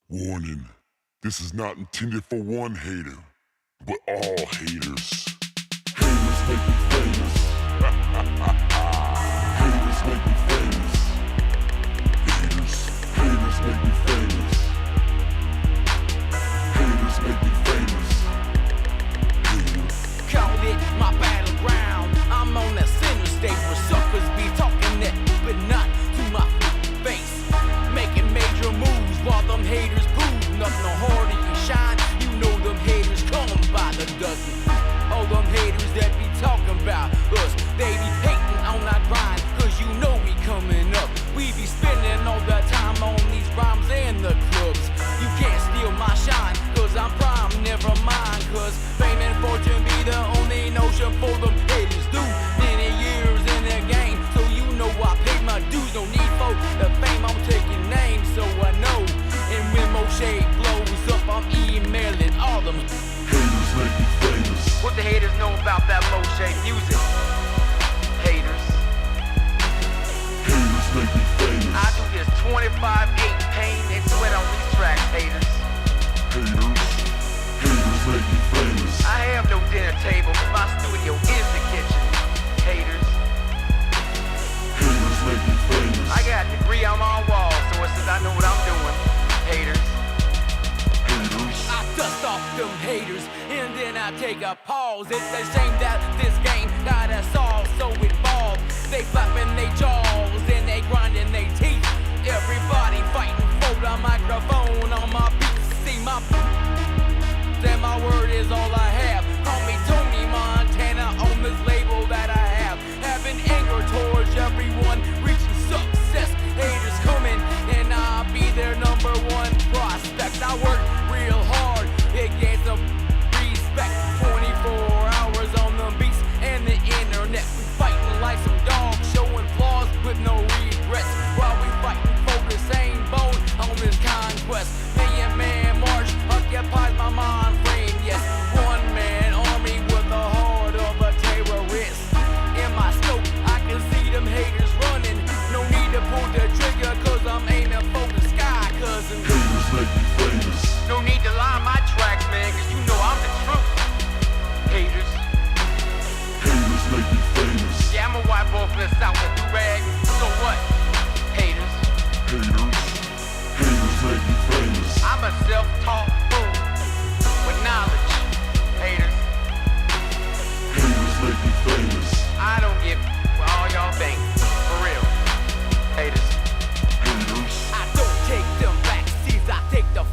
Warning, this is not intended for one hater, but all haters. Haters make me famous. Haters make me famous. Haters make me famous. Haters make me famous. Haters. Call it my battleground. I'm on that center stage where suckers be talking that, but not to my face. Making major moves while them haters prove nothing no harder you shine. You know them haters come by the dozen. All them haters that be talking about us, they be hating on our grind, cause you know we coming up. We be spending all the time on these rhymes and the clubs. You can't steal my shine, cause I'm prime, never mind. Cause fame and fortune be the only notion for them haters do. Many years in the game, so you know I paid my dues. No need for the fame, I'm taking names, so I know. And when Moshe blows up, I'm emailing all them. Haters make me famous. What the haters know about that Moshe music? Haters. Haters make me famous. I do this 25/8 pain and sweat on these tracks, haters. Haters. Haters make me famous. I have no dinner table, my studio is the kitchen. Haters. Haters make me famous. I got a degree on my wall, so it says I know what I'm doing. Haters. Haters. I dust off them haters, and then I take a pause. It's a shame that this game got us all so involved. They flapping their jaws, and they grinding their teeth. Everybody fighting for the microphone on my beats. See my and my word is all I have. Call me Tony Montana on this label that I have. Having anger towards everyone, reaching success. Haters coming, and I'll be their number one prospect. I work real hard, it gains some respect. 24 hours on the beats and the internet. We fighting like some dogs, showing flaws with no regrets. While we fighting for the same bone on this conquest. Man march occupies my mind frame. Yes, one man army with the heart of a terrorist. In my scope, I can see them haters running. No need to pull the trigger, cause I'm aiming for the sky, cousin. Haters make me famous. No need to lie my tracks, man, cause you know I'm the truth. Haters. Haters make me famous. Yeah, I'm a white boy from the south with do rag. So what? Haters. Haters. Haters make me famous. I'm a self-taught fool with knowledge. Haters. Haters make me famous. I don't give what all y'all think. For real. Haters. Haters. I don't take them back seats, I take the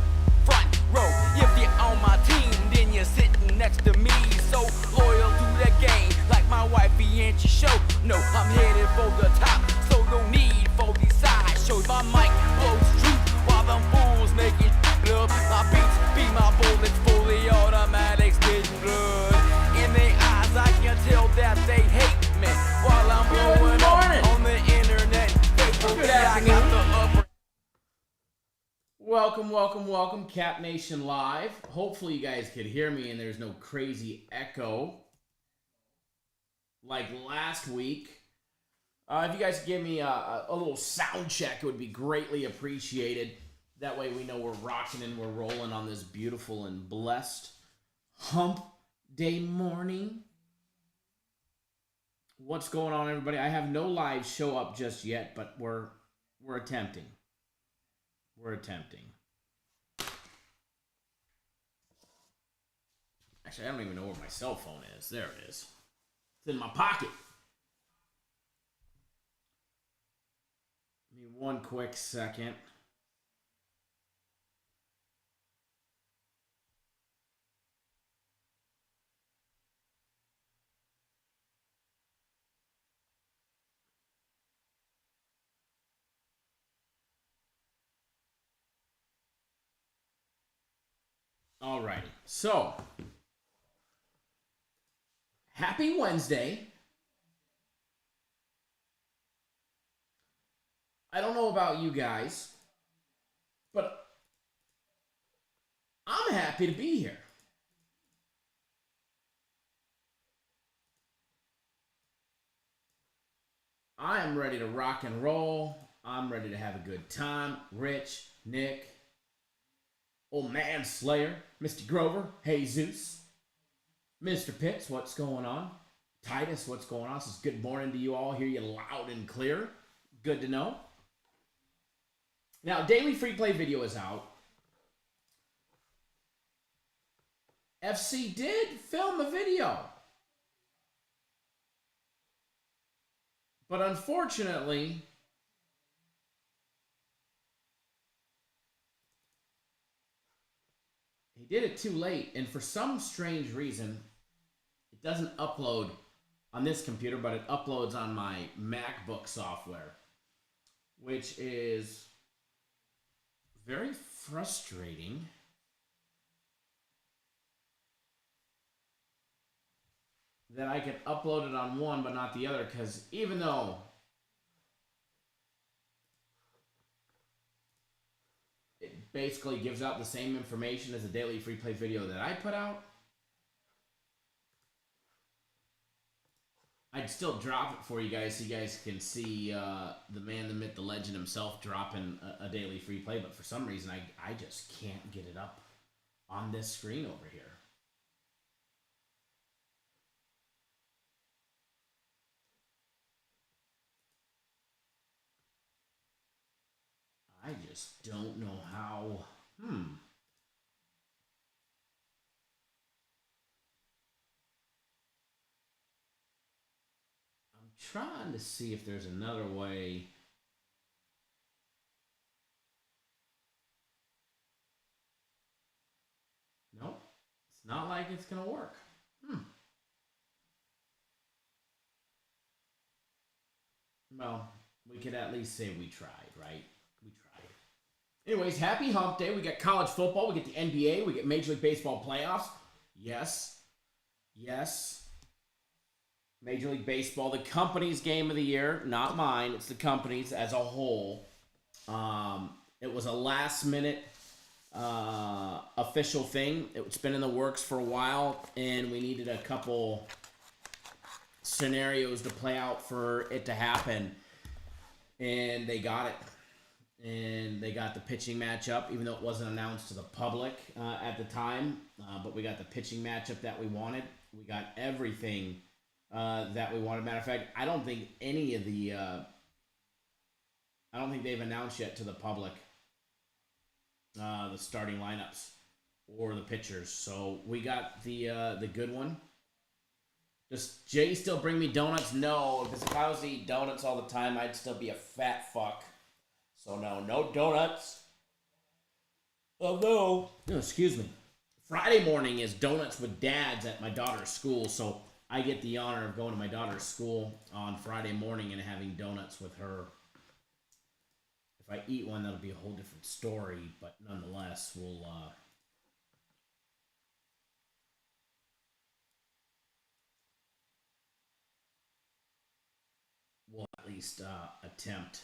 front row. If you're on my team, then you're sitting next to me. So loyal to the game, like my wifey and she show. No, I'm headed for the top, so no need for these side shows. My mic blows truth while them fools make it up. My beats be my bullets, fully automatic, spitting blood. In their eyes, I can tell that they hate me while I'm blowing up on the internet. Faithfully, I got the upper. Welcome, Cap Nation Live. Hopefully you guys could hear me and there's no crazy echo like last week. If you guys could give me a little sound check, it would be greatly appreciated. That way we know we're rocking and we're rolling on this beautiful and blessed hump day morning. What's going on, everybody? I have no live show up just yet, but we're attempting. We're attempting. Actually, I don't even know where my cell phone is. There it is. It's in my pocket. Give me one quick second. Alrighty, so happy Wednesday. I don't know about you guys, but I'm happy to be here. I am ready to rock and roll. I'm ready to have a good time. Rich, Nick, Old Man Slayer, Misty Grover, Jesus, Mr. Pitts, what's going on? Titus, what's going on? Says good morning to you all. Hear you loud and clear. Good to know. Now, daily free play video is out. FC did film a video. But unfortunately, he did it too late. And for some strange reason, it doesn't upload on this computer, but it uploads on my MacBook software, which is very frustrating. That I can upload it on one but not the other, because even though it basically gives out the same information as the daily free play video that I put out, I'd still drop it for you guys so you guys can see the man, the myth, the legend himself dropping a daily free play, but for some reason I just can't get it up on this screen over here. I just don't know how. I'm trying to see if there's another way. Nope. It's not like it's going to work. Well, we could at least say we tried, right? We tried. Anyways, happy hump day. We got college football. We get the NBA. We get Major League Baseball playoffs. Yes. Yes. Major League Baseball, the company's game of the year, not mine. It's the company's as a whole. It was a last-minute official thing. It's been in the works for a while, and we needed a couple scenarios to play out for it to happen. And they got it. And they got the pitching matchup, even though it wasn't announced to the public at the time. But we got the pitching matchup that we wanted. We got everything that we wanted. Matter of fact, I don't think any of the... I don't think they've announced yet to the public the starting lineups or the pitchers. So we got the good one. Does Jay still bring me donuts? No, because if I was to eat donuts all the time, I'd still be a fat fuck. So no donuts. Although, no, excuse me. Friday morning is donuts with dads at my daughter's school, so I get the honor of going to my daughter's school on Friday morning and having donuts with her. If I eat one, that'll be a whole different story, but nonetheless, we'll at least attempt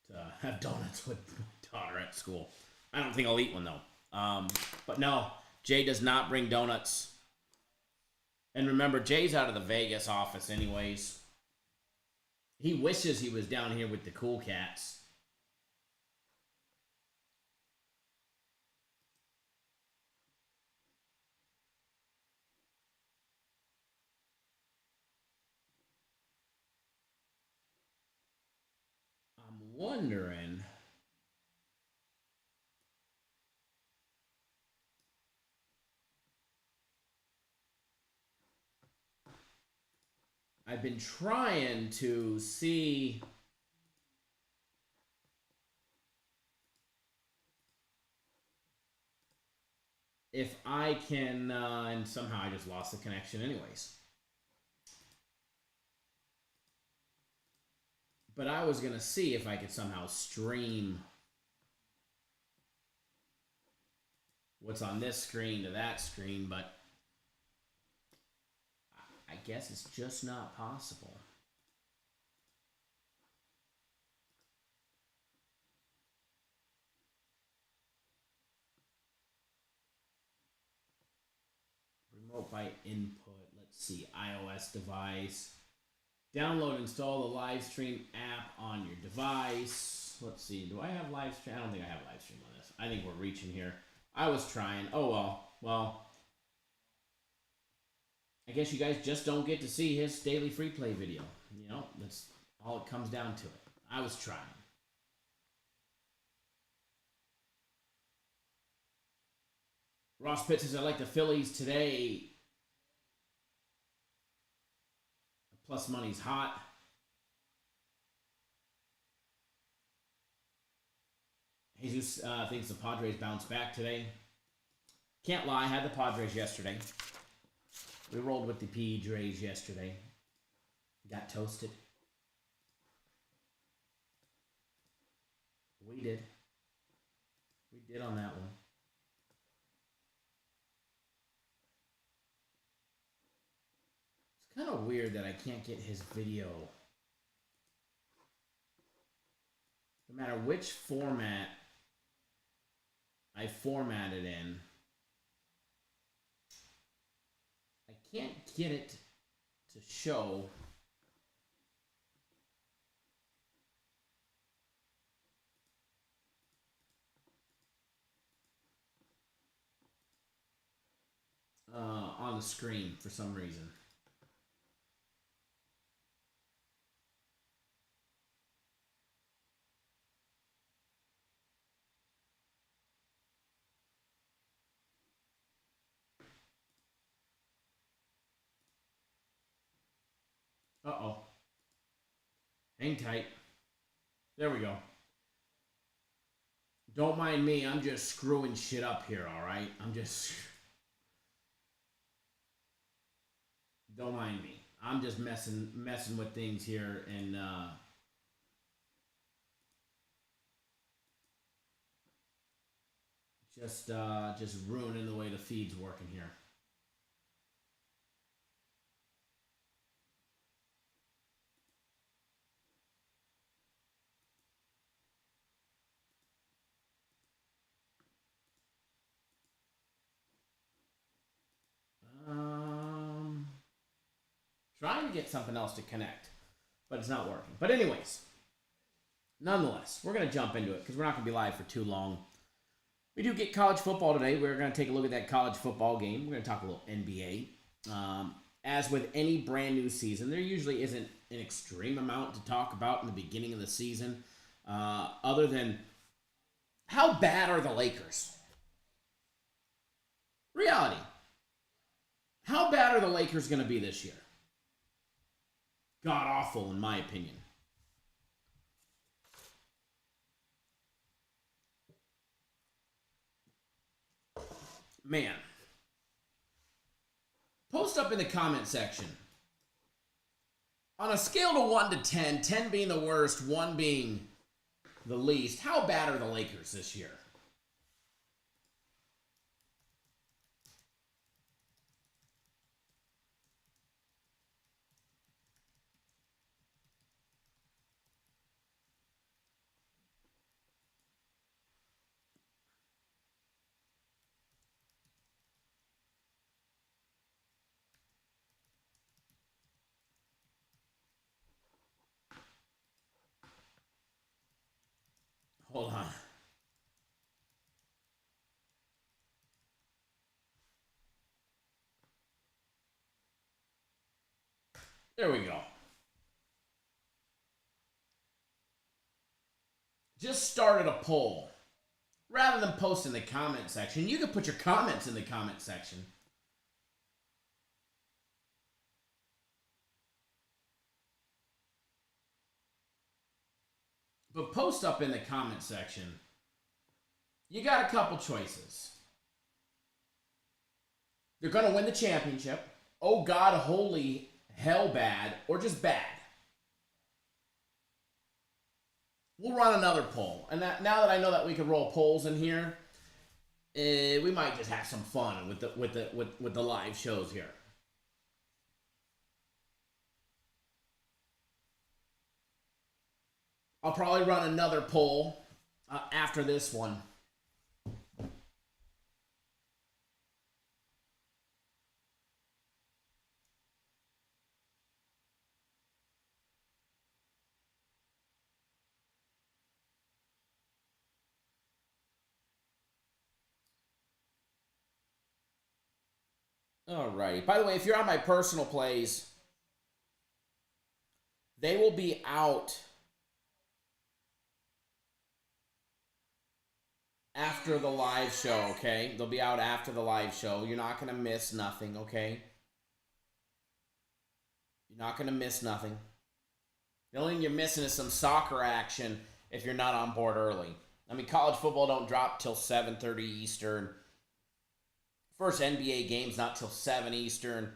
to have donuts with my daughter at school. I don't think I'll eat one, though. But no, Jay does not bring donuts. And remember, Jay's out of the Vegas office anyways. He wishes he was down here with the cool cats. I'm wondering... I've been trying to see if I can, and somehow I just lost the connection anyways. But I was going to see if I could somehow stream what's on this screen to that screen, but I guess it's just not possible. Remote by input. Let's see. iOS device. Download and install the live stream app on your device. Let's see. Do I have live stream? I don't think I have live stream on this. I think we're reaching here. I was trying. Oh well. Well, I guess you guys just don't get to see his daily free play video. You know, that's all it comes down to it. I was trying. Ross Pitt says, I like the Phillies today. Plus money's hot. Jesus thinks the Padres bounce back today. Can't lie, I had the Padres yesterday. We rolled with the Padres yesterday. Got toasted. We did. We did on that one. It's kind of weird that I can't get his video. No matter which format I format it in, I can't get it to show on the screen for some reason. Uh-oh. Hang tight. There we go. Don't mind me. I'm just screwing shit up here, all right? I'm just... Don't mind me. I'm just messing with things here and just ruining the way the feed's working here. Trying to get something else to connect, but it's not working. But anyways, nonetheless, we're going to jump into it because we're not going to be live for too long. We do get college football today. We're going to take a look at that college football game. We're going to talk a little NBA. As with any brand new season, there usually isn't an extreme amount to talk about in the beginning of the season, other than how bad are the Lakers? Reality. How bad are the Lakers going to be this year? God awful, in my opinion. Man. Post up in the comment section. On a scale of 1 to 10, 10 being the worst, 1 being the least, how bad are the Lakers this year? Hold on. There we go. Just started a poll. Rather than post in the comment section, you can put your comments in the comment section. But post up in the comment section. You got a couple choices. They're going to win the championship. Oh God, holy hell bad. Or just bad. We'll run another poll. And now that I know that we can roll polls in here, we might just have some fun with the live shows here. I'll probably run another poll after this one. Alrighty. By the way, if you're on my personal plays, they will be out after the live show, okay? They'll be out after the live show. You're not going to miss nothing, okay? You're not going to miss nothing. The only thing you're missing is some soccer action if you're not on board early. I mean, college football don't drop till 7:30 Eastern. First NBA game's not till 7 Eastern.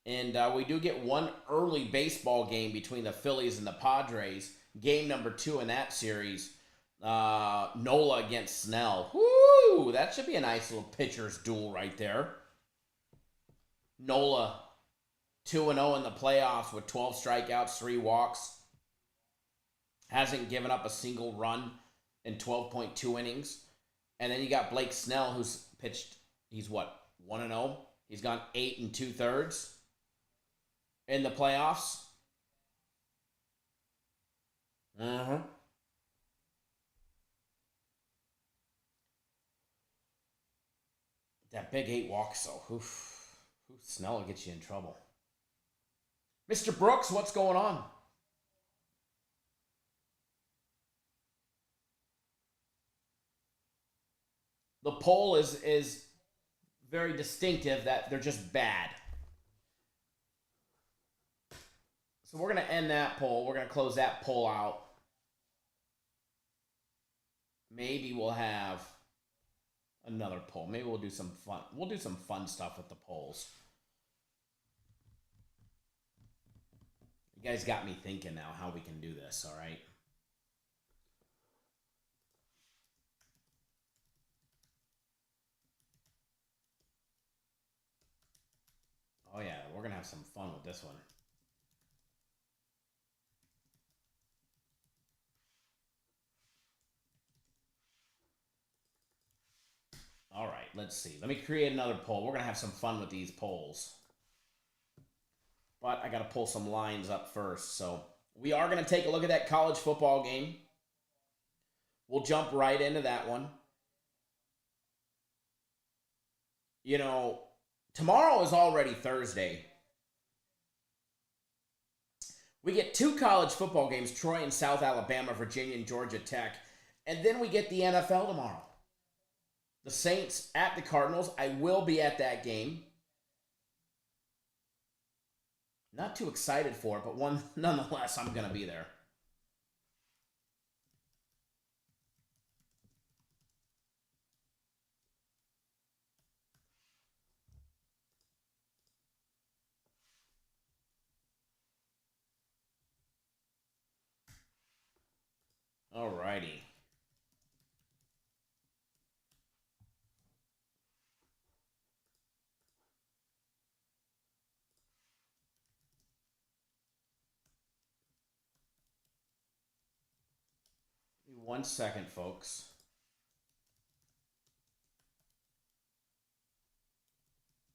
And we do get one early baseball game between the Phillies and the Padres. Game number 2 in that series. Nola against Snell. Woo! That should be a nice little pitcher's duel right there. Nola 2-0 in the playoffs with 12 strikeouts, 3 walks. Hasn't given up a single run in 12.2 innings. And then you got Blake Snell, who's pitched, he's what, 1-0? He's gone 8 2/3 in the playoffs. That big 8 walks, though. Snell will get you in trouble. Mr. Brooks, what's going on? The poll is very distinctive that they're just bad. So we're going to end that poll. We're going to close that poll out. Maybe we'll have another poll. Maybe we'll do some fun. We'll do some fun stuff with the polls. You guys got me thinking now how we can do this, all right? Oh yeah, we're going to have some fun with this one. All right, let's see. Let me create another poll. We're going to have some fun with these polls. But I got to pull some lines up first. So we are going to take a look at that college football game. We'll jump right into that one. You know, tomorrow is already Thursday. We get 2 college football games, Troy and South Alabama, Virginia and Georgia Tech. And then we get the NFL tomorrow. The Saints at the Cardinals. I will be at that game. Not too excited for it, but nonetheless, I'm going to be there. All righty. One second, folks.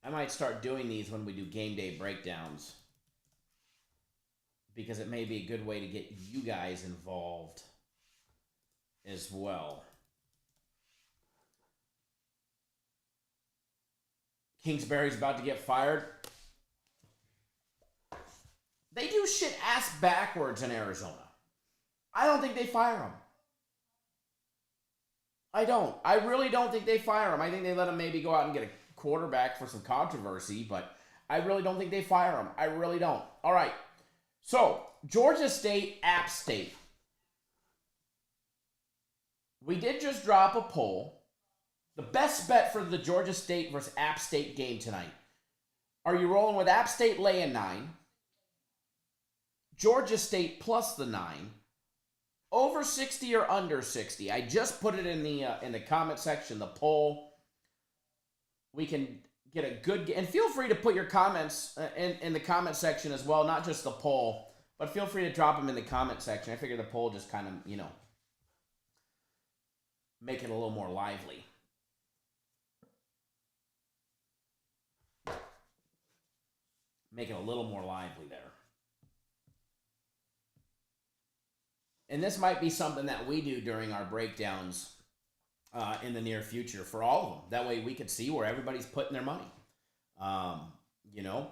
I might start doing these when we do game day breakdowns, because it may be a good way to get you guys involved as well. Kingsbury's about to get fired. They do shit ass backwards in Arizona. I don't think they fire him. I don't. I really don't think they fire him. I think they let him maybe go out and get a quarterback for some controversy, but I really don't think they fire him. I really don't. All right. So, Georgia State, App State. We did just drop a poll. The best bet for the Georgia State versus App State game tonight. Are you rolling with App State laying 9? Georgia State plus the 9? Over 60 or under 60? I just put it in the comment section, the poll. We can get a good... And feel free to put your comments in the comment section as well, not just the poll, but feel free to drop them in the comment section. I figure the poll just kind of, make it a little more lively. Make it a little more lively there. And this might be something that we do during our breakdowns in the near future for all of them. That way we could see where everybody's putting their money. You know?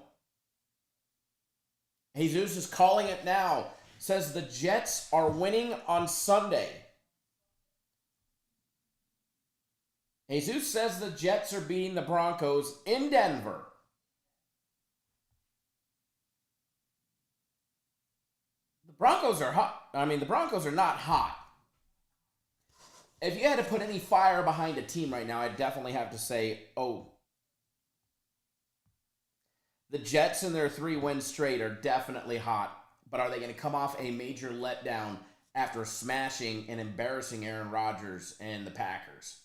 Jesus is calling it now. Says the Jets are winning on Sunday. Jesus says the Jets are beating the Broncos in Denver. The Broncos are hot. I mean, the Broncos are not hot. If you had to put any fire behind a team right now, I'd definitely have to say, the Jets in their 3 wins straight are definitely hot. But are they going to come off a major letdown after smashing and embarrassing Aaron Rodgers and the Packers?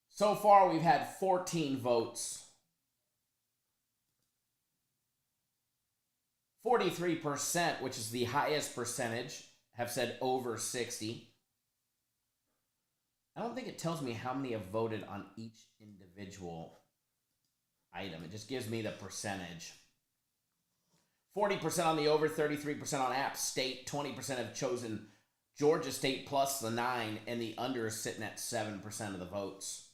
So far, we've had 14 votes. 43%, which is the highest percentage, have said over 60. I don't think it tells me how many have voted on each individual item. It just gives me the percentage. 40% on the over, 33% on App State, 20% have chosen Georgia State plus the 9, and the under is sitting at 7% of the votes.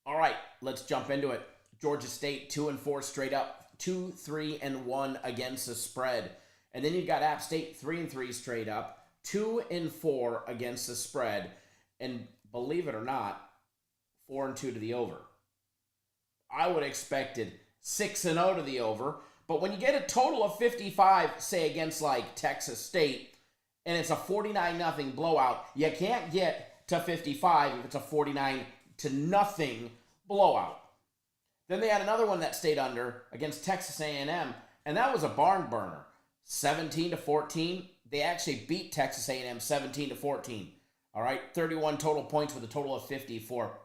All right, let's jump into it. Georgia State 2-4 straight up, 2-3-1 against the spread. And then you've got App State 3-3 straight up, 2-4 against the spread, and believe it or not, 4-2 to the over. I would have expected 6-0 to the over, but when you get a total of 55, say against like Texas State, and it's a 49-0 blowout, you can't get to 55 if it's a 49-0 blowout. Then they had another one that stayed under against Texas A&M, and that was a barn burner. 17-14. They actually beat Texas A&M 17-14. All right, 31 total points with a total of 54.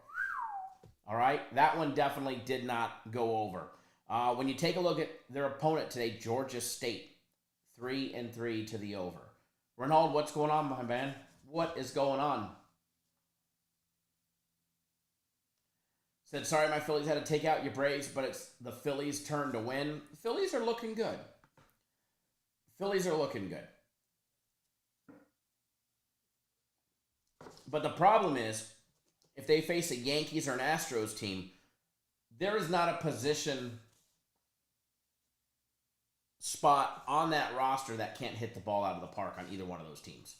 All right, that one definitely did not go over. When you take a look at their opponent today, Georgia State, 3-3 to the over. Ronald, what's going on, my man? What is going on? Said, sorry, my Phillies had to take out your Braves, but it's the Phillies' turn to win. The Phillies are looking good. Phillies are looking good. But the problem is, if they face a Yankees or an Astros team, there is not a position spot on that roster that can't hit the ball out of the park on either one of those teams.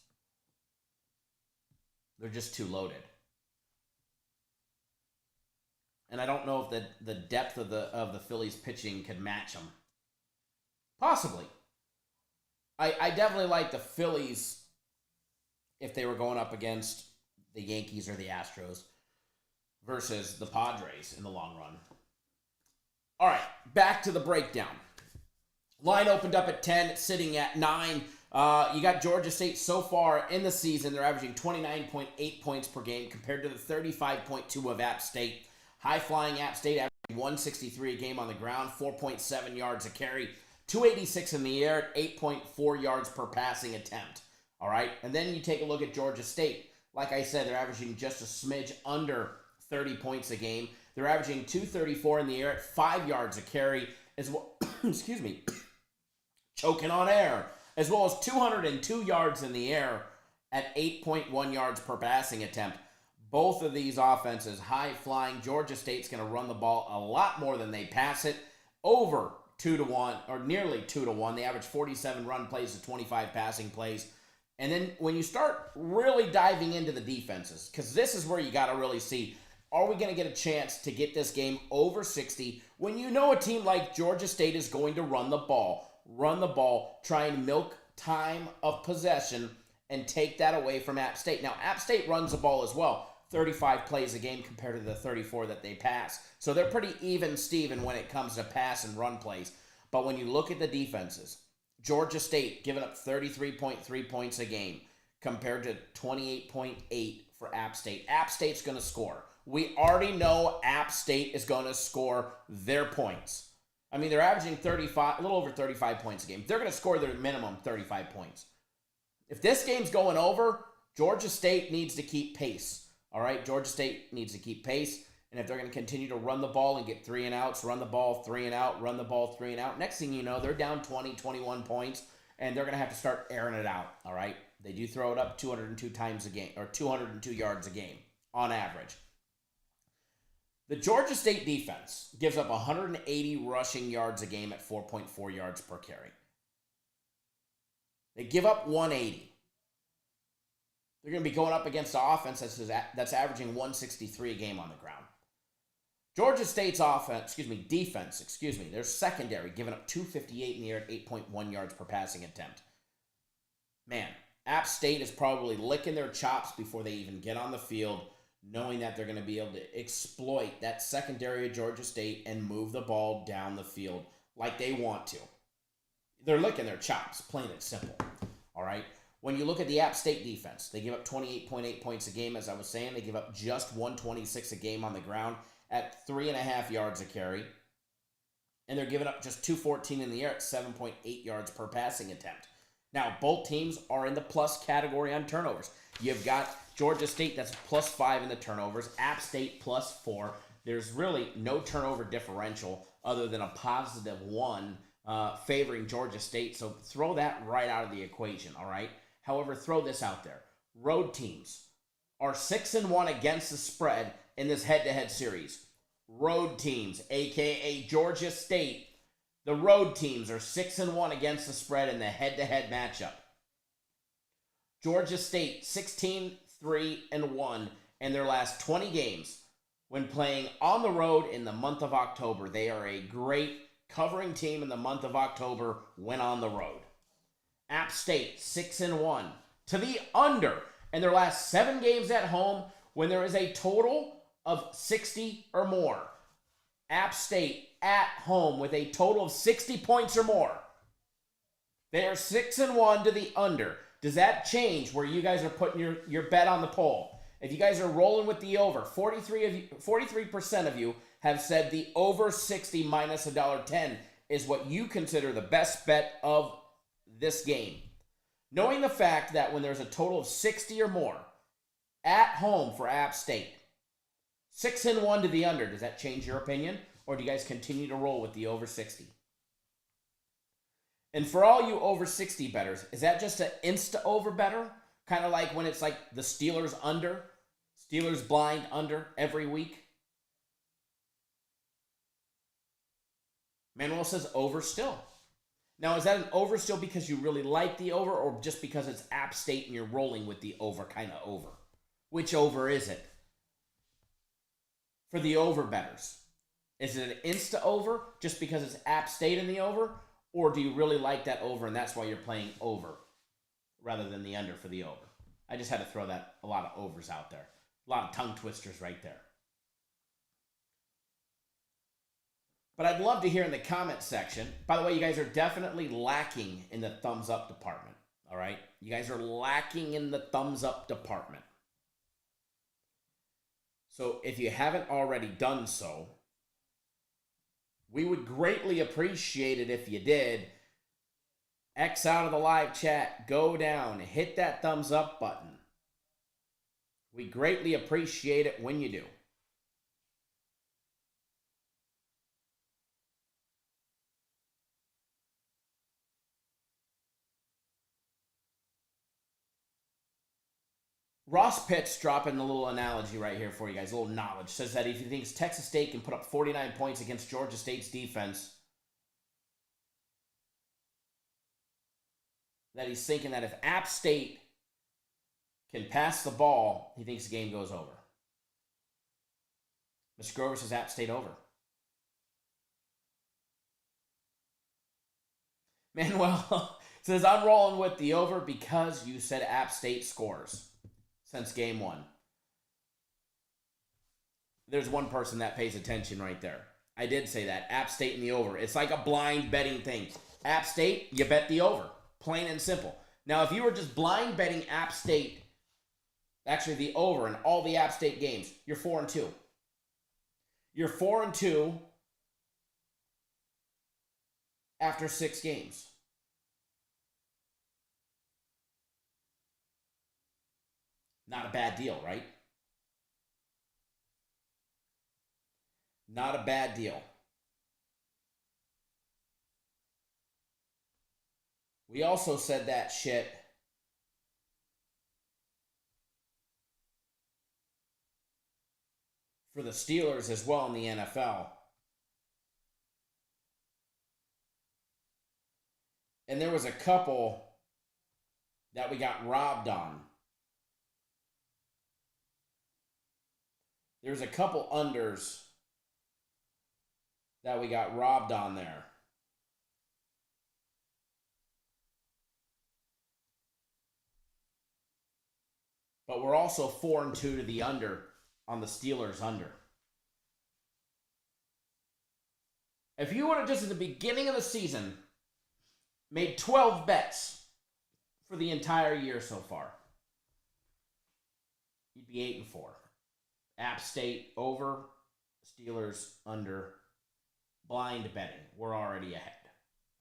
They're just too loaded. And I don't know if the depth of the Phillies pitching could match them. Possibly. I definitely like the Phillies if they were going up against the Yankees or the Astros versus the Padres in the long run. All right, back to the breakdown. Line opened up at 10, sitting at 9. You got Georgia State so far in the season. They're averaging 29.8 points per game compared to the 35.2 of App State. High-flying App State averaging 163 a game on the ground, 4.7 yards a carry, 286 in the air, 8.4 yards per passing attempt. All right, and then you take a look at Georgia State. Like I said, they're averaging just a smidge under 30 points a game. They're averaging 234 in the air at 5 yards a carry, as well, excuse me, choking on air, as well as 202 yards in the air at 8.1 yards per passing attempt. Both of these offenses, high-flying. Georgia State's going to run the ball a lot more than they pass it. Over 2-1, or nearly 2-1. They average 47 run plays to 25 passing plays. And then when you start really diving into the defenses, because this is where you got to really see, are we going to get a chance to get this game over 60 when you know a team like Georgia State is going to run the ball, try and milk time of possession, and take that away from App State. Now, App State runs the ball as well. 35 plays a game compared to the 34 that they pass. So they're pretty even-steven when it comes to pass and run plays. But when you look at the defenses, Georgia State giving up 33.3 points a game compared to 28.8 for App State. App State's going to score. We already know App State is going to score their points. I mean, they're averaging a little over 35 points a game. They're going to score their minimum 35 points. If this game's going over, Georgia State needs to keep pace. All right, Georgia State needs to keep pace, and if they're going to continue to run the ball and get 3 and outs, run the ball 3 and out, run the ball 3 and out, next thing you know, they're down 20, 21 points, and they're going to have to start airing it out, all right? They do throw it up 202 times a game, or 202 yards a game on average. The Georgia State defense gives up 180 rushing yards a game at 4.4 yards per carry. They give up 180. They're going to be going up against an offense that's averaging 163 a game on the ground. Georgia State's defense, their secondary, giving up 258 in the air at 8.1 yards per passing attempt. Man, App State is probably licking their chops before they even get on the field, knowing that they're going to be able to exploit that secondary of Georgia State and move the ball down the field like they want to. They're licking their chops, plain and simple. All right? When you look at the App State defense, they give up 28.8 points a game, as I was saying. They give up just 126 a game on the ground at 3.5 yards a carry. And they're giving up just 214 in the air at 7.8 yards per passing attempt. Now, both teams are in the plus category on turnovers. You've got Georgia State that's +5 in the turnovers, App State +4. There's really no turnover differential other than a +1 favoring Georgia State. So throw that right out of the equation, all right? However, throw this out there. Road teams are 6-1 against the spread in this head-to-head series. Road teams, a.k.a. Georgia State, the road teams are 6-1 against the spread in the head-to-head matchup. Georgia State 16-3-1 in their last 20 games when playing on the road in the month of October. They are a great covering team in the month of October when on the road. App State 6-1 to the under in their last 7 games at home when there is a total of 60 or more. App State at home with a total of 60 points or more. They are 6-1 to the under. Does that change where you guys are putting your bet on the poll? If you guys are rolling with the over, 43% of you have said the over 60 minus $1.10 is what you consider the best bet of this game. Knowing the fact that when there's a total of 60 or more at home for App State, 6-1 to the under, does that change your opinion? Or do you guys continue to roll with the over 60? And for all you over 60 bettors, is that just an insta-over better? Kind of like when it's like the Steelers under, Steelers blind under every week? Manuel says over still. Now, is that an over still because you really like the over or just because it's App State and you're rolling with the over kind of over? Which over is it? For the over bettors, is it an insta-over just because it's App State in the over? Or do you really like that over and that's why you're playing over rather than the under for the over? I just had to throw that a lot of overs out there. A lot of tongue twisters right there. But I'd love to hear in the comment section. By the way, you guys are definitely lacking in the thumbs up department. All right? You guys are lacking in the thumbs up department. So if you haven't already done so, we would greatly appreciate it if you did. X out of the live chat, go down, hit that thumbs up button. We greatly appreciate it when you do. Ross Pitts dropping a little analogy right here for you guys, a little knowledge. Says that if he thinks Texas State can put up 49 points against Georgia State's defense, that he's thinking that if App State can pass the ball, he thinks the game goes over. Mr. Grover says App State over. Manuel says, I'm rolling with the over because you said App State scores since game 1. There's one person that pays attention right there. I did say that. App State in the over. It's like a blind betting thing. App State, you bet the over. Plain and simple. Now, if you were just blind betting App State, actually the over in all the App State games, you're 4-2. You're 4-2 after 6 games. Not a bad deal, right? Not a bad deal. We also said that shit for the Steelers as well in the NFL. And there was a couple that we got robbed on. There's a couple unders that we got robbed on there. But we're also 4-2 to the under on the Steelers under. If you would have just at the beginning of the season made 12 bets for the entire year so far, you'd be 8-4. App State over, Steelers under, blind betting. We're already ahead.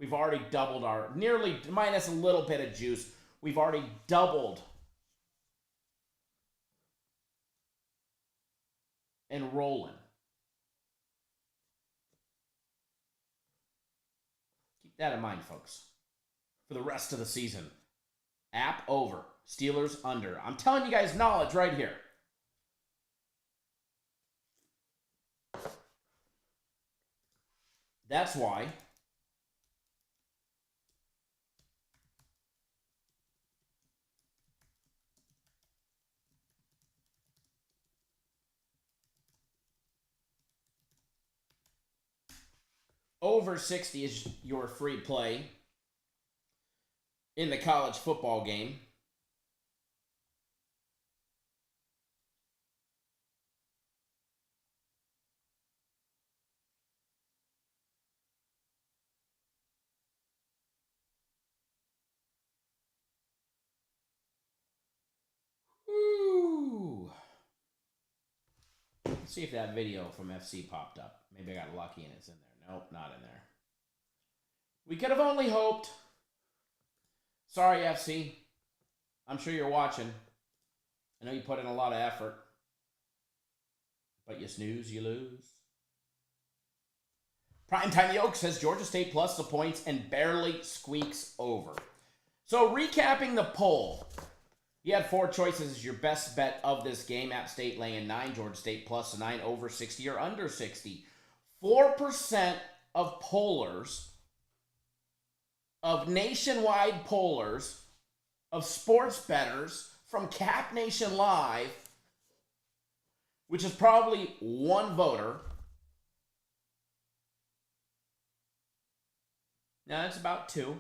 We've already doubled our, nearly minus a little bit of juice, we've already doubled and rolling. Keep that in mind, folks. For the rest of the season. App over. Steelers under. I'm telling you guys knowledge right here. That's why over 60 is your free play in the college football game. Ooh. Let's see if that video from FC popped up. Maybe I got lucky and it's in there. Nope, not in there. We could have only hoped. Sorry, FC. I'm sure you're watching. I know you put in a lot of effort. But you snooze, you lose. Primetime Yoke says Georgia State plus the points and barely squeaks over. So recapping the poll. You had 4 choices as your best bet of this game. App State laying 9, Georgia State plus 9, over 60 or under 60. 4% of pollers, of nationwide pollers, of sports bettors from Cap Nation Live, which is probably one voter. Now that's about 2.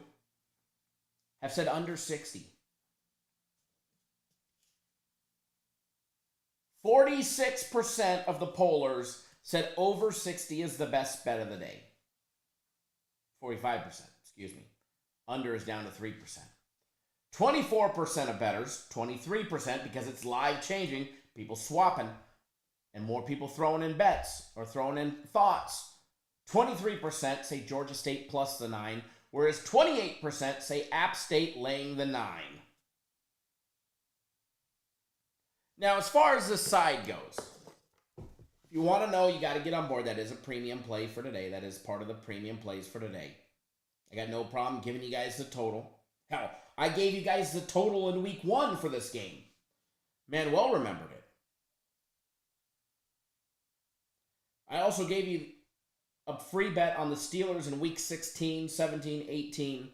Have said under 60. 46% of the pollers said over 60 is the best bet of the day. 45%, excuse me. Under is down to 3%. 24% of bettors, 23% because it's live changing, people swapping, and more people throwing in bets or throwing in thoughts. 23% say Georgia State plus the 9, whereas 28% say App State laying the 9. Now, as far as this side goes, if you want to know, you got to get on board. That is a premium play for today. That is part of the premium plays for today. I got no problem giving you guys the total. Hell, I gave you guys the total in week 1 for this game. Manuel remembered it. I also gave you a free bet on the Steelers in week 16, 17, 18.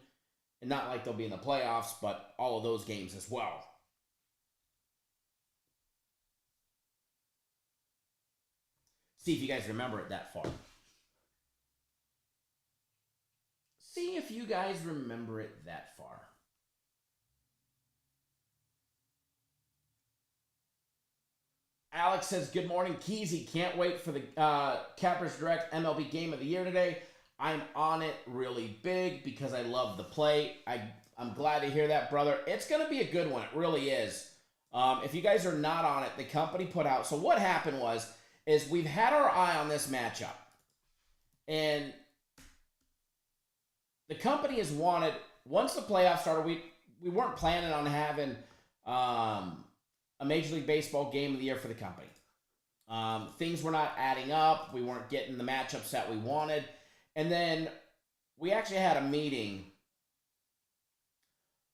And not like they'll be in the playoffs, but all of those games as well. See if you guys remember it that far. See if you guys remember it that far. Alex says, good morning, Keezy. Can't wait for the Cappers Direct MLB Game of the Year today. I'm on it really big because I love the play. I'm glad to hear that, brother. It's going to be a good one. It really is. If you guys are not on it, the company put out. So what happened is we've had our eye on this matchup. And the company has wanted, once the playoffs started, we weren't planning on having a Major League Baseball Game of the Year for the company. Things were not adding up. We weren't getting the matchups that we wanted. And then we actually had a meeting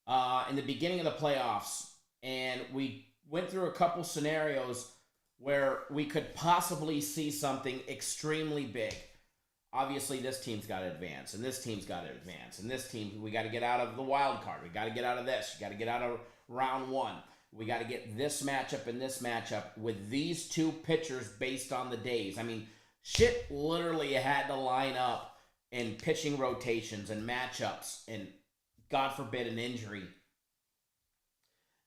in the beginning of the playoffs, and we went through a couple scenarios where we could possibly see something extremely big. Obviously, this team's got to advance, and this team's got to advance, and this team, we got to get out of the wild card. We got to get out of this. You got to get out of round one. We got to get this matchup and this matchup with these two pitchers based on the days. I mean, shit literally had to line up in pitching rotations and matchups, and God forbid an injury.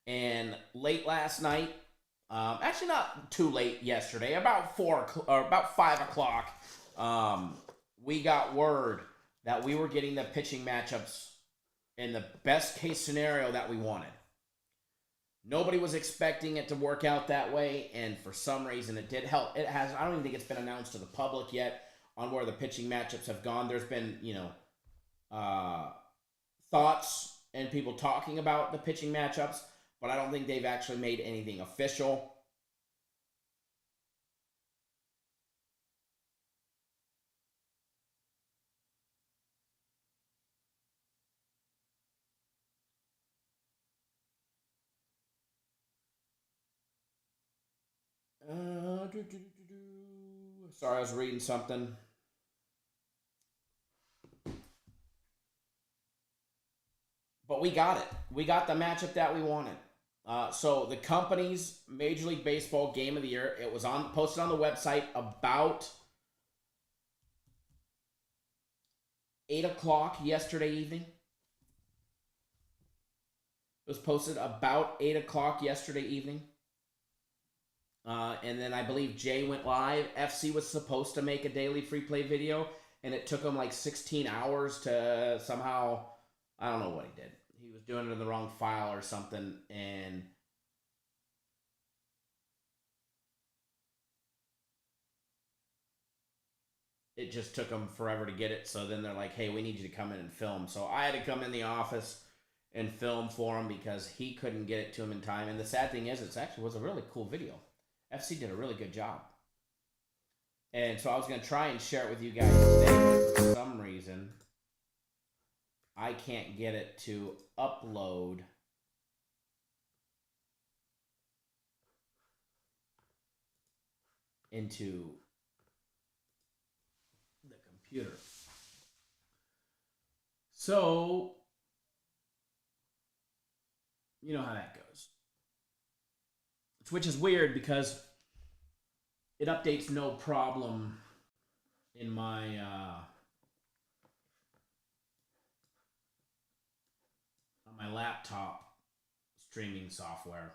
And late last night, actually not too late yesterday, about 5 o'clock, we got word that we were getting the pitching matchups in the best case scenario that we wanted. Nobody was expecting it to work out that way, and for some reason it did help. It has. I don't even think it's been announced to the public yet on where the pitching matchups have gone. There's been, thoughts and people talking about the pitching matchups, but I don't think they've actually made anything official. Sorry, I was reading something. But we got it. We got the matchup that we wanted. So the company's Major League Baseball Game of the Year, it was posted on the website about 8 o'clock yesterday evening. It was posted about 8 o'clock yesterday evening. And then I believe Jay went live. FC was supposed to make a daily free play video, and it took him like 16 hours to somehow, I don't know what he did. He was doing it in the wrong file or something, and it just took them forever to get it. So then they're like, hey, we need you to come in and film. So I had to come in the office and film for him because he couldn't get it to him in time. And the sad thing is, it actually was a really cool video. FC did a really good job. And so I was going to try and share it with you guys today, but for some reason, I can't get it to upload into the computer. So, you know how that goes. Which is weird because it updates no problem in my on my laptop streaming software.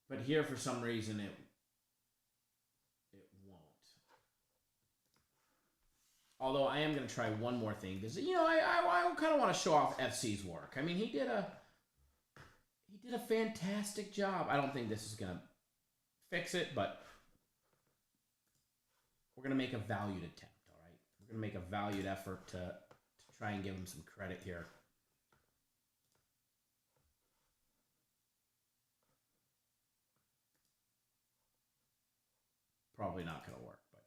But here, for some reason, it won't. Although I am going to try one more thing because I kind of want to show off FC's work. I mean, he did a fantastic job. I don't think this is going to fix it, but we're going to make a valued attempt. All right, we're going to make a valued effort to try and give him some credit here. Probably not going to work, but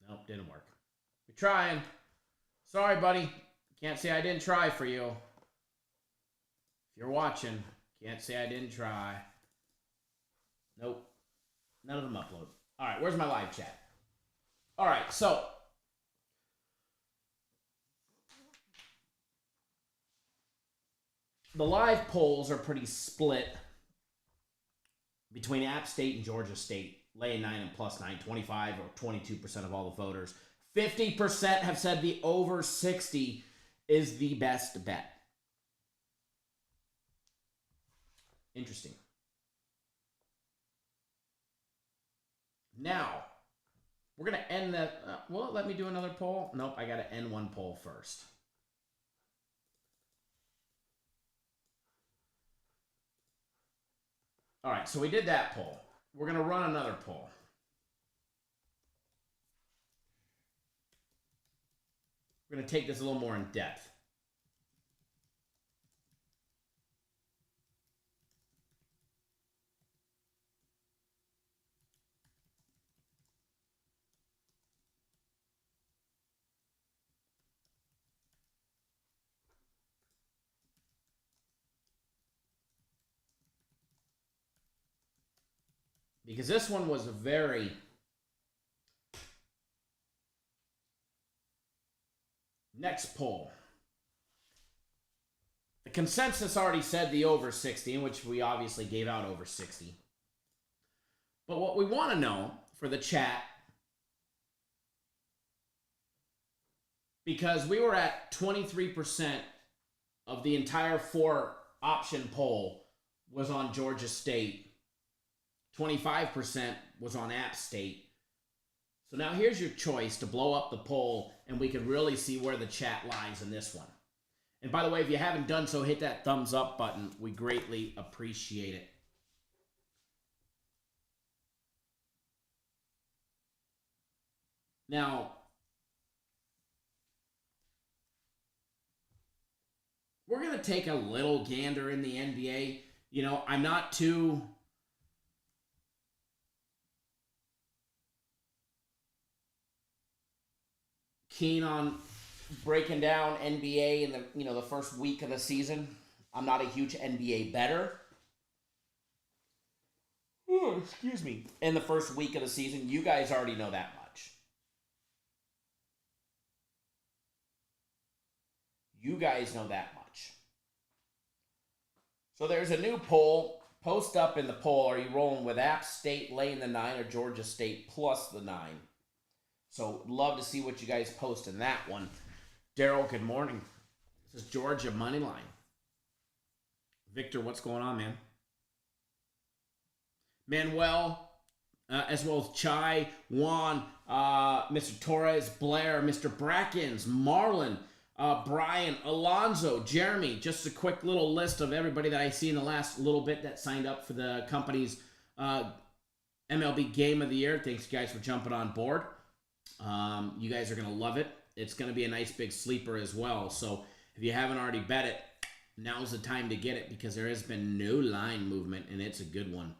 nope, didn't work. We're trying. Sorry, buddy. Can't say I didn't try for you. If you're watching, can't say I didn't try. Nope. None of them upload. All right, where's my live chat? All right, so the live polls are pretty split between App State and Georgia State. Lay 9 and plus 9, 25 or 22% of all the voters. 50% have said the over 60 is the best bet. Interesting. Now, we're going to end that. Will it let me do another poll? Nope, I got to end one poll first. All right, so we did that poll. We're going to run another poll. We're going to take this a little more in depth. because this one was a very next poll. The consensus already said the over 60, in which we obviously gave out over 60. But what we want to know for the chat, because we were at 23% of the entire 4-option poll was on Georgia State. 25% was on App State. So now here's your choice to blow up the poll, and we can really see where the chat lies in this one. And by the way, if you haven't done so, hit that thumbs up button. We greatly appreciate it. Now, we're going to take a little gander in the NBA. You know, I'm not too keen on breaking down NBA in the the first week of the season. I'm not a huge NBA bettor. Oh, excuse me. In the first week of the season, you guys already know that much. You guys know that much. So there's a new poll. Post up in the poll. Are you rolling with App State laying the 9 or Georgia State plus the 9? So love to see what you guys post in that one. Daryl, good morning. This is Georgia Moneyline. Victor, what's going on, man? Manuel, as well as Chai, Juan, Mr. Torres, Blair, Mr. Brackens, Marlon, Brian, Alonzo, Jeremy. Just a quick little list of everybody that I see in the last little bit that signed up for the company's MLB Game of the Year. Thanks, guys, for jumping on board. You guys are going to love it. It's going to be a nice big sleeper as well. So if you haven't already bet it, now's the time to get it because there has been no line movement, and it's a good one.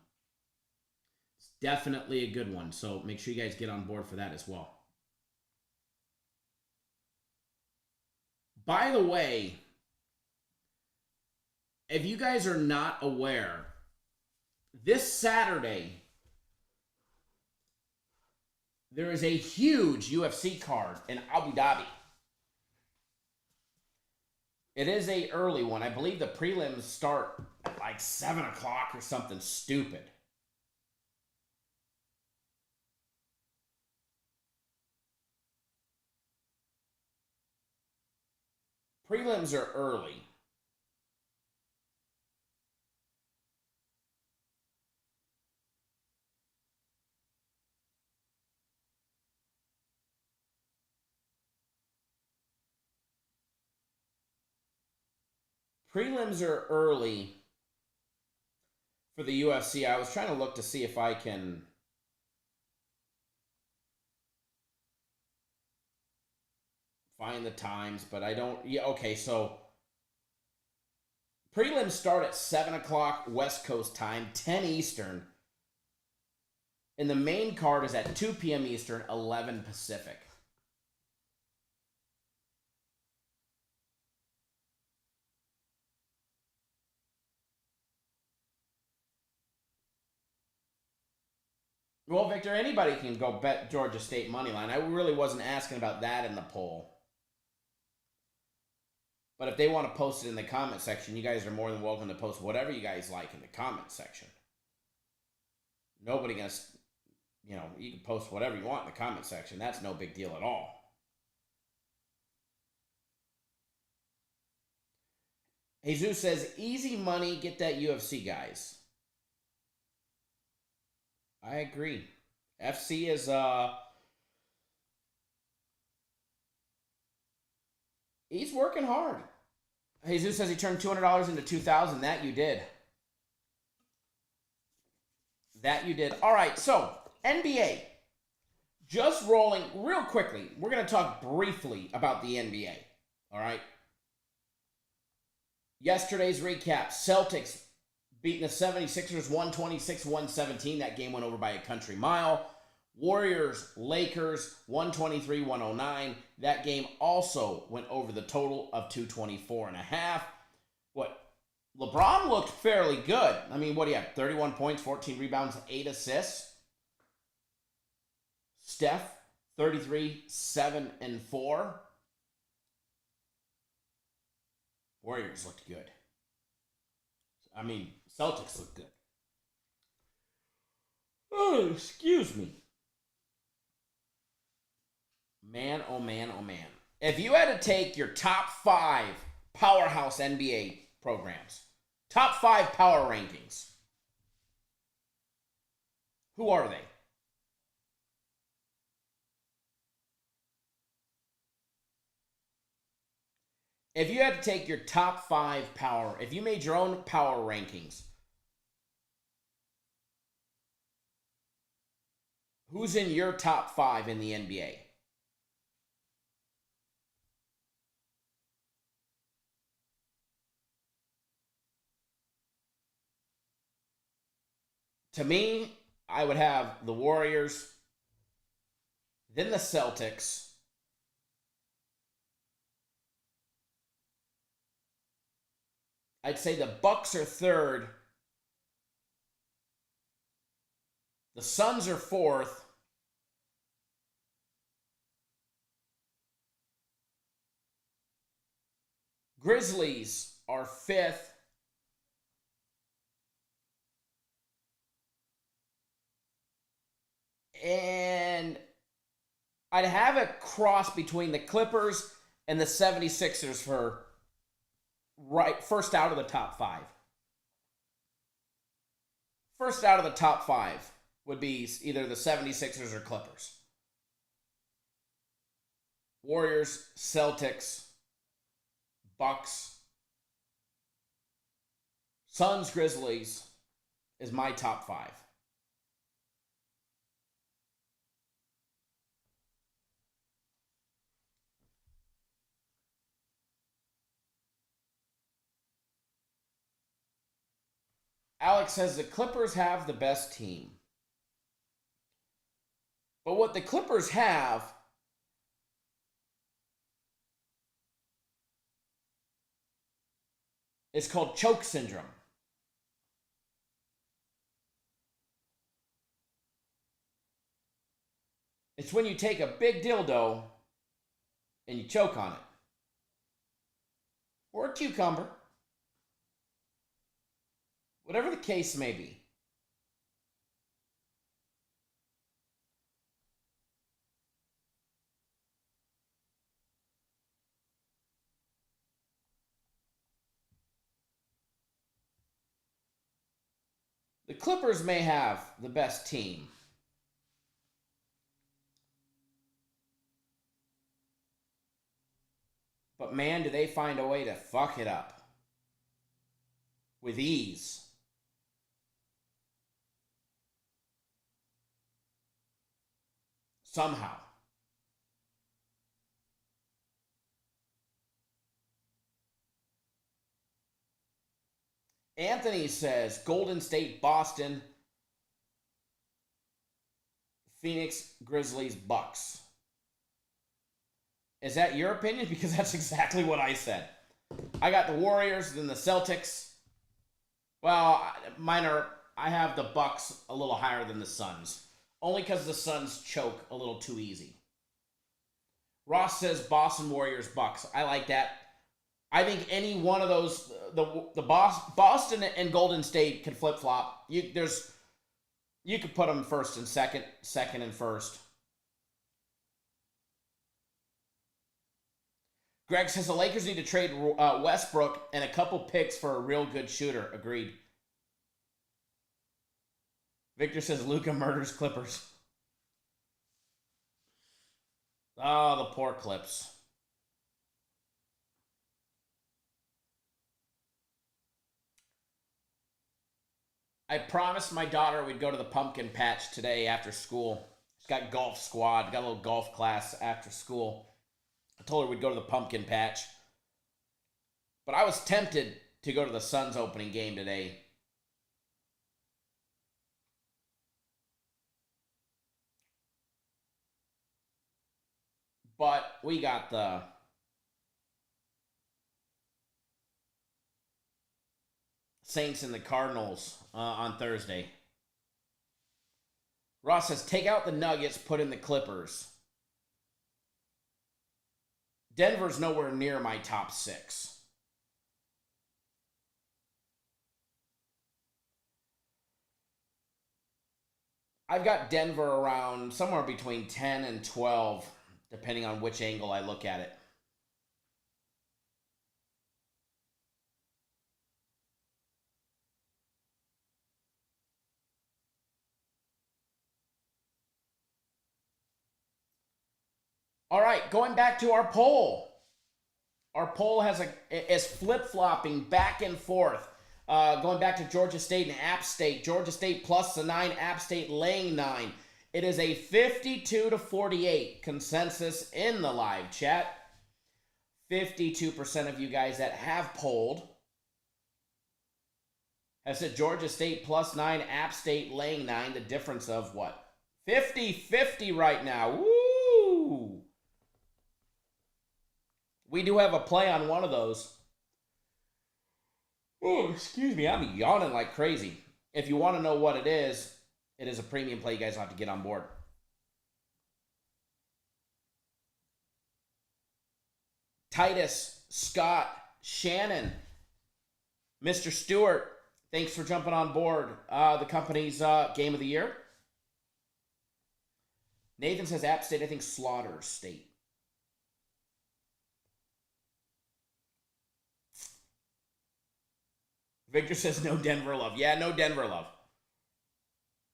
It's definitely a good one. So make sure you guys get on board for that as well. By the way, if you guys are not aware, this Saturday, there is a huge UFC card in Abu Dhabi. It is a early one. I believe the prelims start at like 7 o'clock or something stupid. Prelims are early. Prelims are early for the UFC. I was trying to look to see if I can find the times, but I don't. Yeah, okay, so prelims start at 7 o'clock West Coast time, 10 Eastern. And the main card is at 2 p.m. Eastern, 11 Pacific. Well, Victor, anybody can go bet Georgia State moneyline. I really wasn't asking about that in the poll. But if they want to post it in the comment section, you guys are more than welcome to post whatever you guys like in the comment section. Nobody gonna, you can post whatever you want in the comment section. That's no big deal at all. Jesus says, easy money, get that UFC, guys. I agree. FC is he's working hard. Jesus says he turned $200 into $2,000. That you did. That you did. All right, so NBA. Just rolling real quickly. We're going to talk briefly about the NBA. All right. Yesterday's recap. Celtics beating the 76ers 126-117. That game went over by a country mile. Warriors, Lakers 123-109. That game also went over the total of 224.5. What? LeBron looked fairly good. I mean, what do you have? 31 points, 14 rebounds, 8 assists. Steph, 33, 7, and 4. Warriors looked good. I mean, Celtics looked good. Oh, excuse me. Man, oh man, oh man. If you had to take your top 5 powerhouse NBA programs, top 5 power rankings, who are they? If you had to take your top 5 power, if you made your own power rankings, who's in your top 5 in the NBA? To me, I would have the Warriors, then the Celtics, I'd say the Bucks are third, the Suns are fourth, Grizzlies are fifth, and I'd have a cross between the Clippers and the 76ers for first out of the top 5. First out of the top 5 would be either the 76ers or Clippers. Warriors, Celtics, Bucks, Suns, Grizzlies is my top 5. Alex says the Clippers have the best team. But what the Clippers have is called choke syndrome. It's when you take a big dildo and you choke on it. Or a cucumber. Whatever the case may be. The Clippers may have the best team. But man, do they find a way to fuck it up. With ease. Somehow. Anthony says Golden State, Boston, Phoenix, Grizzlies, Bucks. Is that your opinion? Because that's exactly what I said. I got the Warriors, then the Celtics. Well, I have the Bucks a little higher than the Suns. Only because the Suns choke a little too easy. Ross says Boston, Warriors, Bucks. I like that. I think any one of those, the Boston and Golden State can flip-flop. You could put them first and second and first. Greg says the Lakers need to trade Westbrook and a couple picks for a real good shooter. Agreed. Victor says Luka murders Clippers. Oh, the poor Clips. I promised my daughter we'd go to the pumpkin patch today after school. She's got golf squad, got a little golf class after school. I told her we'd go to the pumpkin patch. But I was tempted to go to the Suns opening game today. But we got the Saints and the Cardinals on Thursday. Ross says, take out the Nuggets, put in the Clippers. Denver's nowhere near my top 6. I've got Denver around somewhere between 10 and 12, depending on which angle I look at it. All right, going back to our poll. Our poll is flip-flopping back and forth. Going back to Georgia State and App State. Georgia State plus the 9, App State laying 9. It is a 52-48 consensus in the live chat. 52% of you guys that have polled have said Georgia State plus 9, App State laying 9. The difference of what? 50-50 right now. Woo! We do have a play on one of those. Oh, excuse me, I'm yawning like crazy. If you want to know what it is a premium play. You guys have to get on board. Titus, Scott, Shannon, Mr. Stewart, thanks for jumping on board. The company's game of the year. Nathan says App State, I think Slaughter State. Victor says no Denver love. Yeah, no Denver love.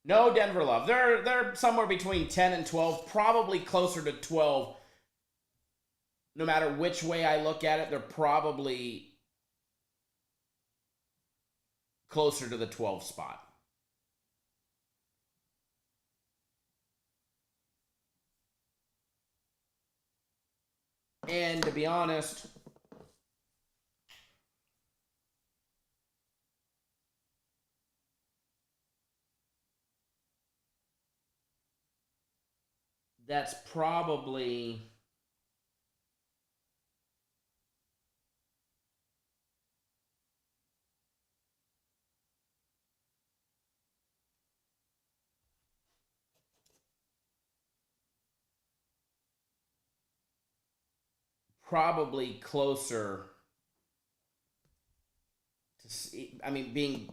No Denver love. They're somewhere between 10 and 12, probably closer to 12. No matter which way I look at it, they're probably closer to the 12 spot. And to be honest, that's probably closer to see, being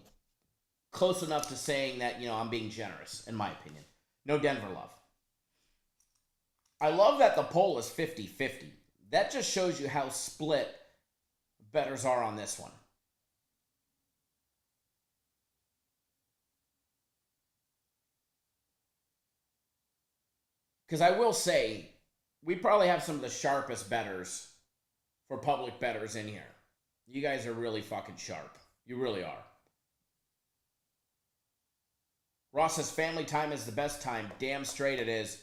close enough to saying that, I'm being generous, in my opinion. No Denver love. I love that the poll is 50-50. That just shows you how split bettors are on this one. Because I will say, we probably have some of the sharpest bettors for public bettors in here. You guys are really fucking sharp. You really are. Ross says family time is the best time. Damn straight it is.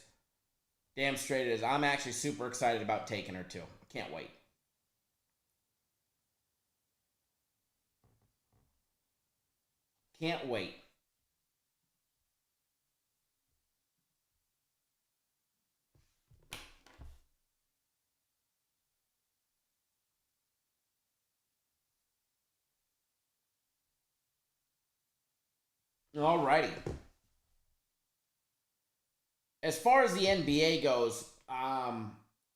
Damn straight it is. I'm actually super excited about taking her too. Can't wait. Can't wait. Alrighty. As far as the NBA goes, I'm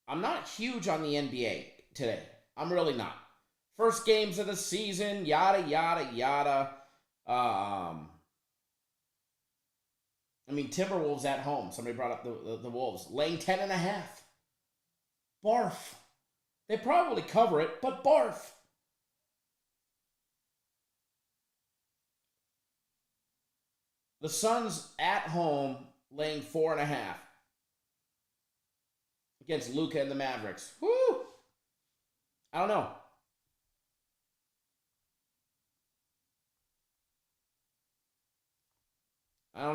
not huge on the NBA today. I'm really not. First games of the season, yada, yada, yada. Timberwolves at home. Somebody brought up the Wolves. Laying 10.5. Barf. They probably cover it, but barf. The Suns at home laying 4.5 against Luka and the Mavericks. Woo! I don't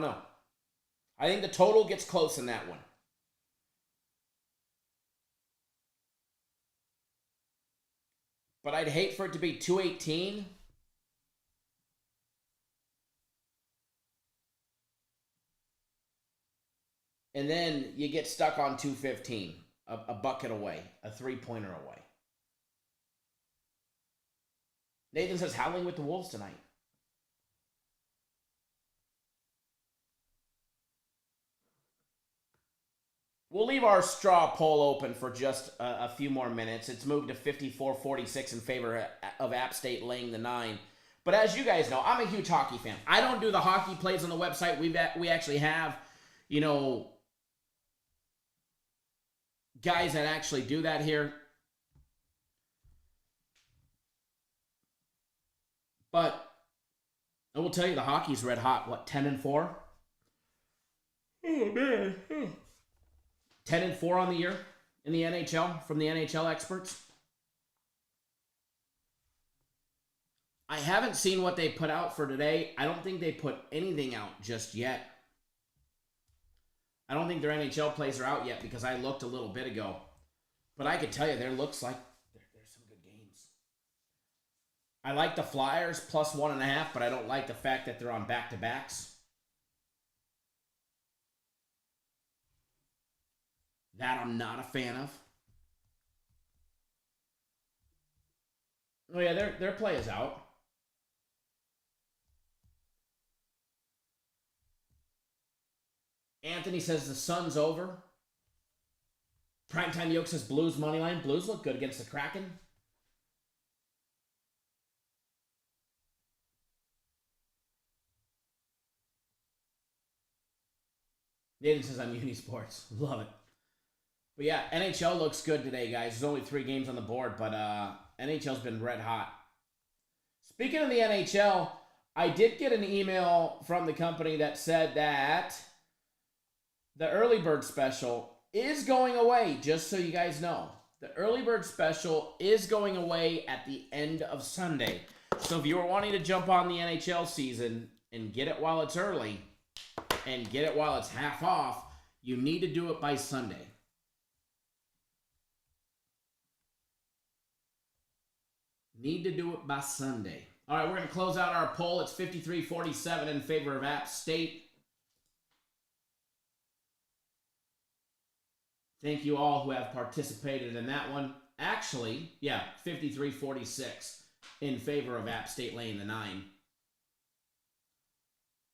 know. I think the total gets close in that one. But I'd hate for it to be 218. And then you get stuck on 215, a bucket away, a three-pointer away. Nathan says, howling with the Wolves tonight. We'll leave our straw poll open for just a few more minutes. It's moved to 54-46 in favor of App State laying the 9. But as you guys know, I'm a huge hockey fan. I don't do the hockey plays on the website. We actually have, guys that actually do that here. But I will tell you, the hockey's red hot. What, 10-4? Oh, man. 10-4 on the year in the NHL from the NHL experts. I haven't seen what they put out for today. I don't think they put anything out just yet. I don't think their NHL plays are out yet because I looked a little bit ago. But I could tell you, there looks like there's some good games. I like the Flyers plus 1.5, but I don't like the fact that they're on back-to-backs. That I'm not a fan of. Oh yeah, their play is out. Anthony says the sun's over. Primetime Yoke says Blues money line. Blues look good against the Kraken. Nathan says I'm Uni Sports. Love it. But yeah, NHL looks good today, guys. There's only 3 games on the board, but NHL's been red hot. Speaking of the NHL, I did get an email from the company that said that the early bird special is going away, just so you guys know. The early bird special is going away at the end of Sunday. So if you were wanting to jump on the NHL season and get it while it's early and get it while it's half off, you need to do it by Sunday. Need to do it by Sunday. All right, we're going to close out our poll. It's 53-47 in favor of App State. Thank you all who have participated in that one. Actually, yeah, 53-46 in favor of App State laying the 9.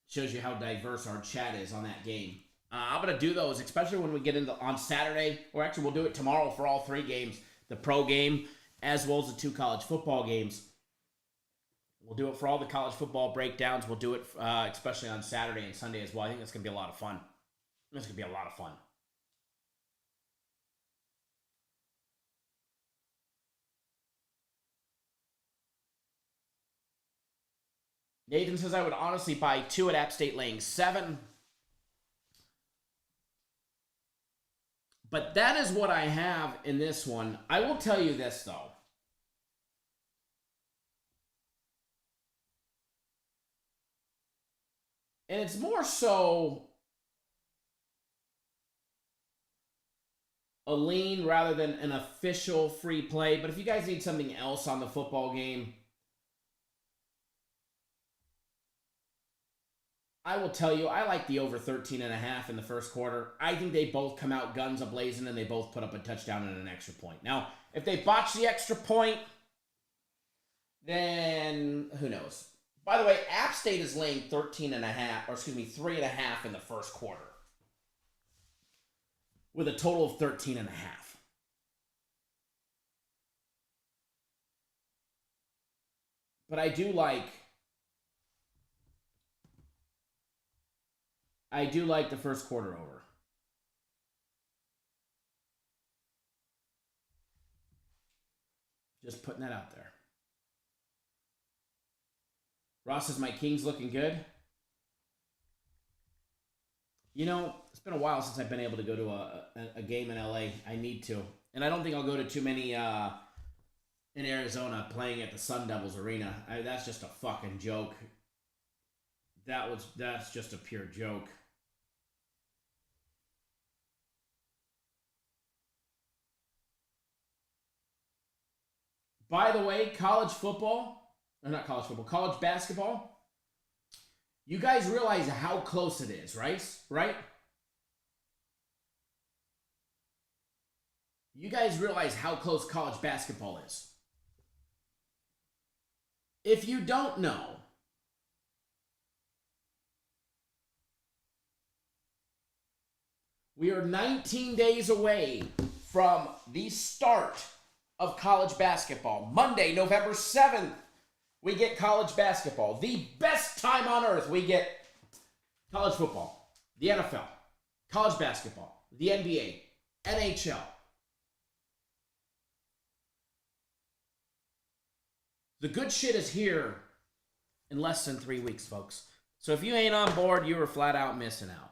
Shows you how diverse our chat is on that game. I'm going to do those, especially when we get into on Saturday, or actually we'll do it tomorrow for all 3 games. The pro game, as well as the 2 college football games. We'll do it for all the college football breakdowns. We'll do it especially on Saturday and Sunday as well. I think that's going to be a lot of fun. It's going to be a lot of fun. Nathan says I would honestly buy 2 at App State laying 7. But that is what I have in this one. I will tell you this, though. And it's more so a lean rather than an official free play. But if you guys need something else on the football game, I will tell you, I like the over 13.5 in the first quarter. I think they both come out guns a-blazing and they both put up a touchdown and an extra point. Now, if they botch the extra point, then who knows? By the way, App State is laying 3.5 in the first quarter. With a total of 13.5. But I do like the first quarter over. Just putting that out there. Ross says, my Kings looking good. You know, it's been a while since I've been able to go to a game in LA. I need to. And I don't think I'll go to too many in Arizona playing at the Sun Devils Arena. That's just a fucking joke. That's just a pure joke. By the way, college basketball, you guys realize how close it is, right? You guys realize how close college basketball is. If you don't know, We are 19 days away from the start of college basketball. Monday, November 7th, we get college basketball. The best time on earth, we get college football, the NFL, college basketball, the NBA, NHL. The good shit is here in less than 3 weeks, folks. So if you ain't on board, you are flat out missing out.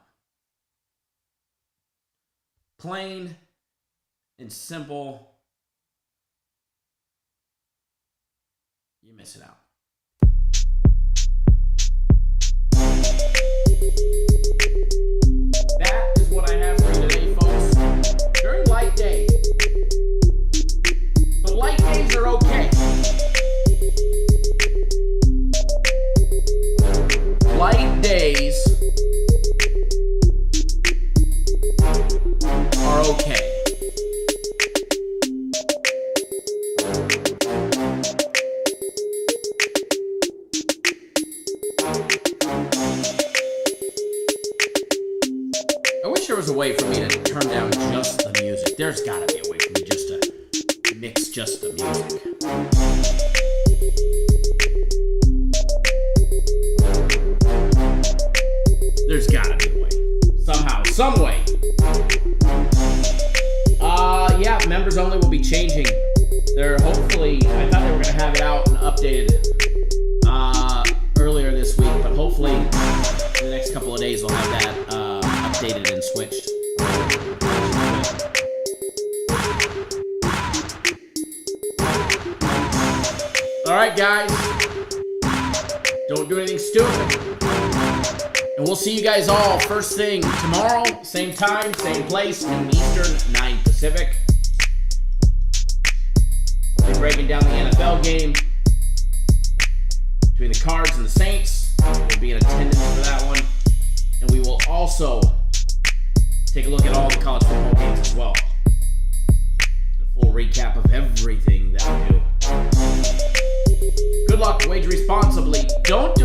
Plain and simple, you're missing out. That is what I have for you today, folks. Very light day. But light days are okay. Light days are okay. I wish there was a way for me to turn down just the music. There's gotta be a way for me just to mix just the music. There's gotta be a way. Somehow, some way. Yeah, members only will be changing. They're hopefully, I thought they were gonna have it out and updated earlier this week, but hopefully in the next couple of days we'll have that updated and switched. Alright guys, don't do anything stupid. And we'll see you guys all first thing tomorrow, same time, same place, noon Eastern, 9 Pacific. We'll be breaking down the NFL game between the Cards and the Saints. We'll be in attendance for that one. And we will also take a look at all the college football games as well. A full recap of everything that we do. Good luck, wager responsibly. Don't do